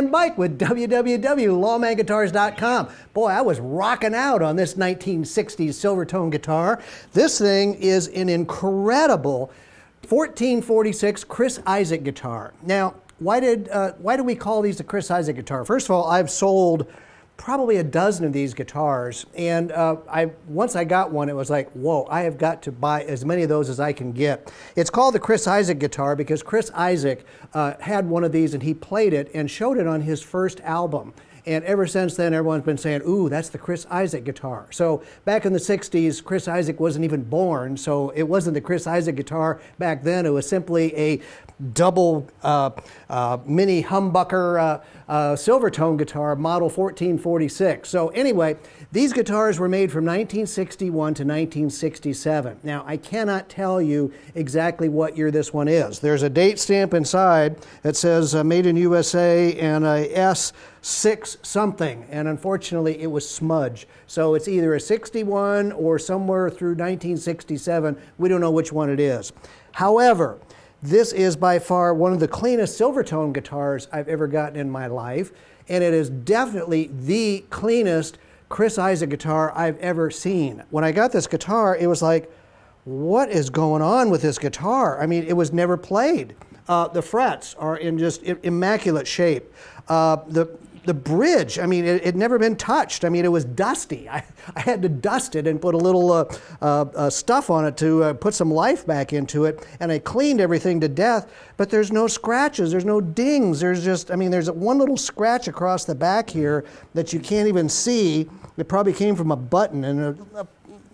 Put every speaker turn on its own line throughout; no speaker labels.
and bike with www.lawmanguitars.com. Boy, I was rocking out on this 1960s Silvertone guitar. This thing is an incredible 1446 Chris Isaak guitar. Now, why do we call these a Chris Isaak guitar? First of all, I've sold probably a dozen of these guitars, and once I got one, it was like, whoa, I have got to buy as many of those as I can get. It's called the Chris Isaak guitar because Chris Isaak had one of these and he played it and showed it on his first album. And ever since then, everyone's been saying, ooh, that's the Chris Isaak guitar. So back in the 60s, Chris Isaak wasn't even born, so it wasn't the Chris Isaak guitar back then. It was simply a double mini humbucker Silvertone guitar, model 1446. So anyway, these guitars were made from 1961 to 1967. Now, I cannot tell you exactly what year this one is. There's a date stamp inside that says made in USA and a S6 something, and unfortunately it was smudged. So it's either a 61 or somewhere through 1967. We don't know which one it is. However, this is by far one of the cleanest Silvertone guitars I've ever gotten in my life, and it is definitely the cleanest Chris Isaak guitar I've ever seen. When I got this guitar, it was like, what is going on with this guitar? I mean, it was never played. The frets are in just immaculate shape. The bridge, I mean, it had never been touched. I mean, it was dusty. I had to dust it and put a little stuff on it to put some life back into it, and I cleaned everything to death, but there's no scratches, there's no dings, there's just, I mean, there's one little scratch across the back here that you can't even see. It probably came from a button and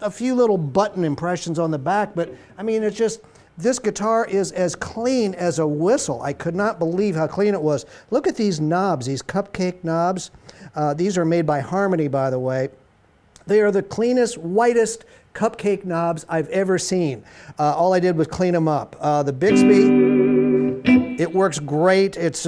a few little button impressions on the back, but I mean, it's just, this guitar is as clean as a whistle. I could not believe how clean it was. Look at these knobs, these cupcake knobs. These are made by Harmony, by the way. They are the cleanest, whitest cupcake knobs I've ever seen. All I did was clean them up. The Bigsby, it works great. It's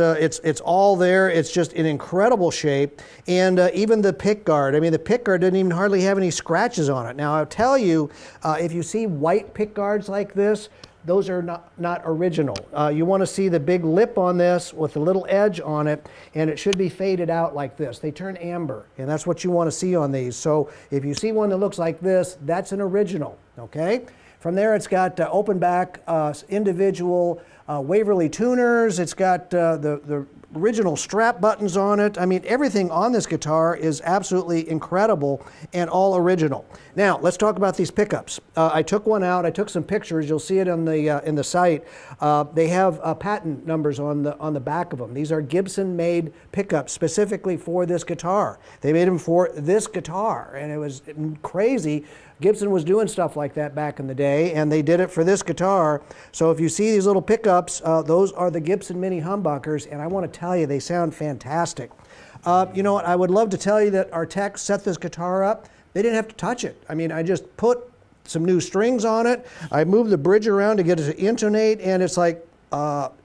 all there. It's just in incredible shape. And even the pick guard. I mean, the pick guard didn't even hardly have any scratches on it. Now, I'll tell you, if you see white pick guards like this, those are not original. You want to see the big lip on this with a little edge on it, and it should be faded out like this. They turn amber, and that's what you want to see on these. So if you see one that looks like this, that's an original, okay? From there, it's got open back, individual Waverly tuners. It's got the original strap buttons on it. I mean, everything on this guitar is absolutely incredible and all original. Now, let's talk about these pickups. I took one out. I took some pictures. You'll see it in the site. They have patent numbers on the back of them. These are Gibson-made pickups specifically for this guitar. They made them for this guitar, and it was crazy. Gibson was doing stuff like that back in the day, and they did it for this guitar. So if you see these little pickups, those are the Gibson Mini Humbuckers, and I want to tell you, they sound fantastic. You know what, I would love to tell you that our techs set this guitar up. They didn't have to touch it. I mean, I just put some new strings on it. I moved the bridge around to get it to intonate, and it's like,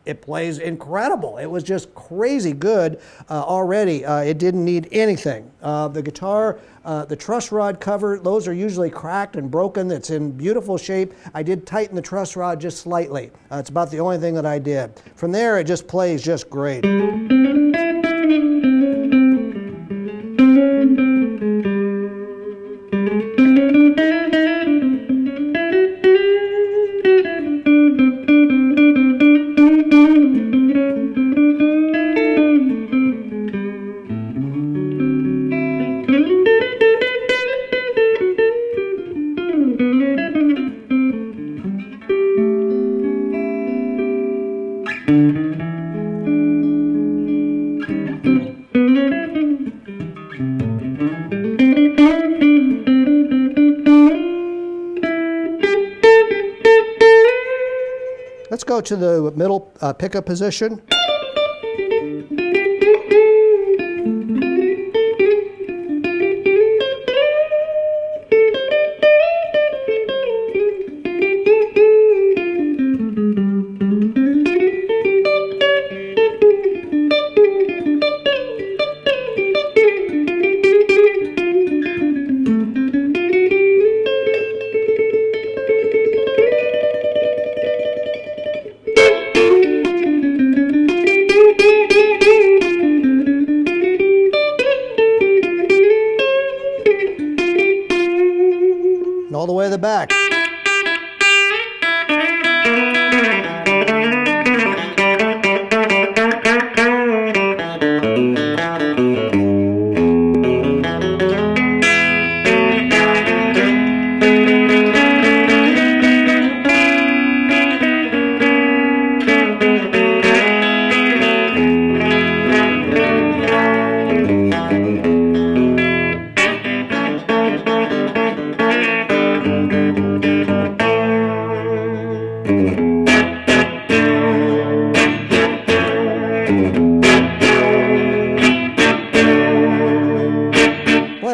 it plays incredible. It was just crazy good already. It didn't need anything. The guitar, the truss rod cover, those are usually cracked and broken. It's in beautiful shape. I did tighten the truss rod just slightly. It's about the only thing that I did. From there, it just plays just great. Let's go to the middle pickup position. all the way to the back.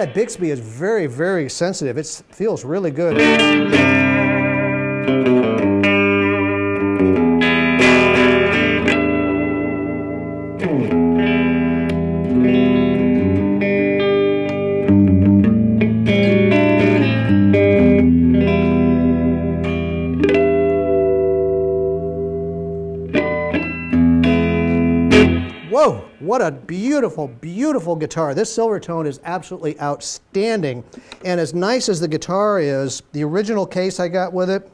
That Bigsby is very, very sensitive. It feels really good. Whoa, what a beautiful, beautiful guitar. This Silvertone is absolutely outstanding. And as nice as the guitar is, the original case I got with it,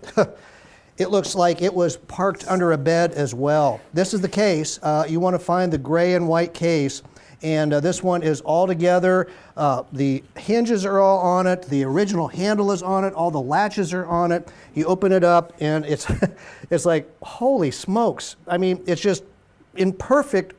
it looks like it was parked under a bed as well. This is the case. You want to find the gray and white case. And this one is all together. The hinges are all on it. The original handle is on it. All the latches are on it. You open it up and it's, it's like, holy smokes. I mean, it's just in perfect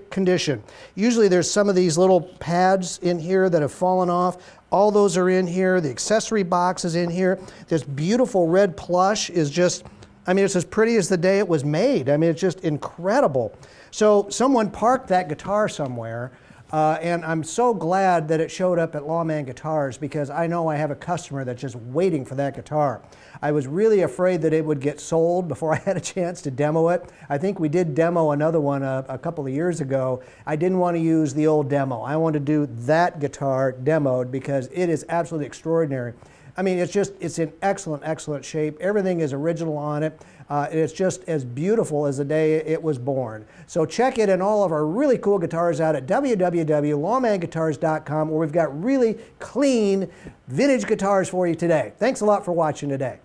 condition. Usually there's some of these little pads in here that have fallen off. All those are in here. The accessory box is in here. This beautiful red plush is just, I mean, it's as pretty as the day it was made. I mean, it's just incredible. So someone parked that guitar somewhere, and I'm so glad that it showed up at Lawman Guitars, because I know I have a customer that's just waiting for that guitar. I was really afraid that it would get sold before I had a chance to demo it. I think we did demo another one a couple of years ago. I didn't want to use the old demo. I wanted to do that guitar demoed because it is absolutely extraordinary. I mean, it's in excellent shape. Everything is original on it. It's just as beautiful as the day it was born. So check it and all of our really cool guitars out at www.lawmanguitars.com, where we've got really clean vintage guitars for you today. Thanks a lot for watching today.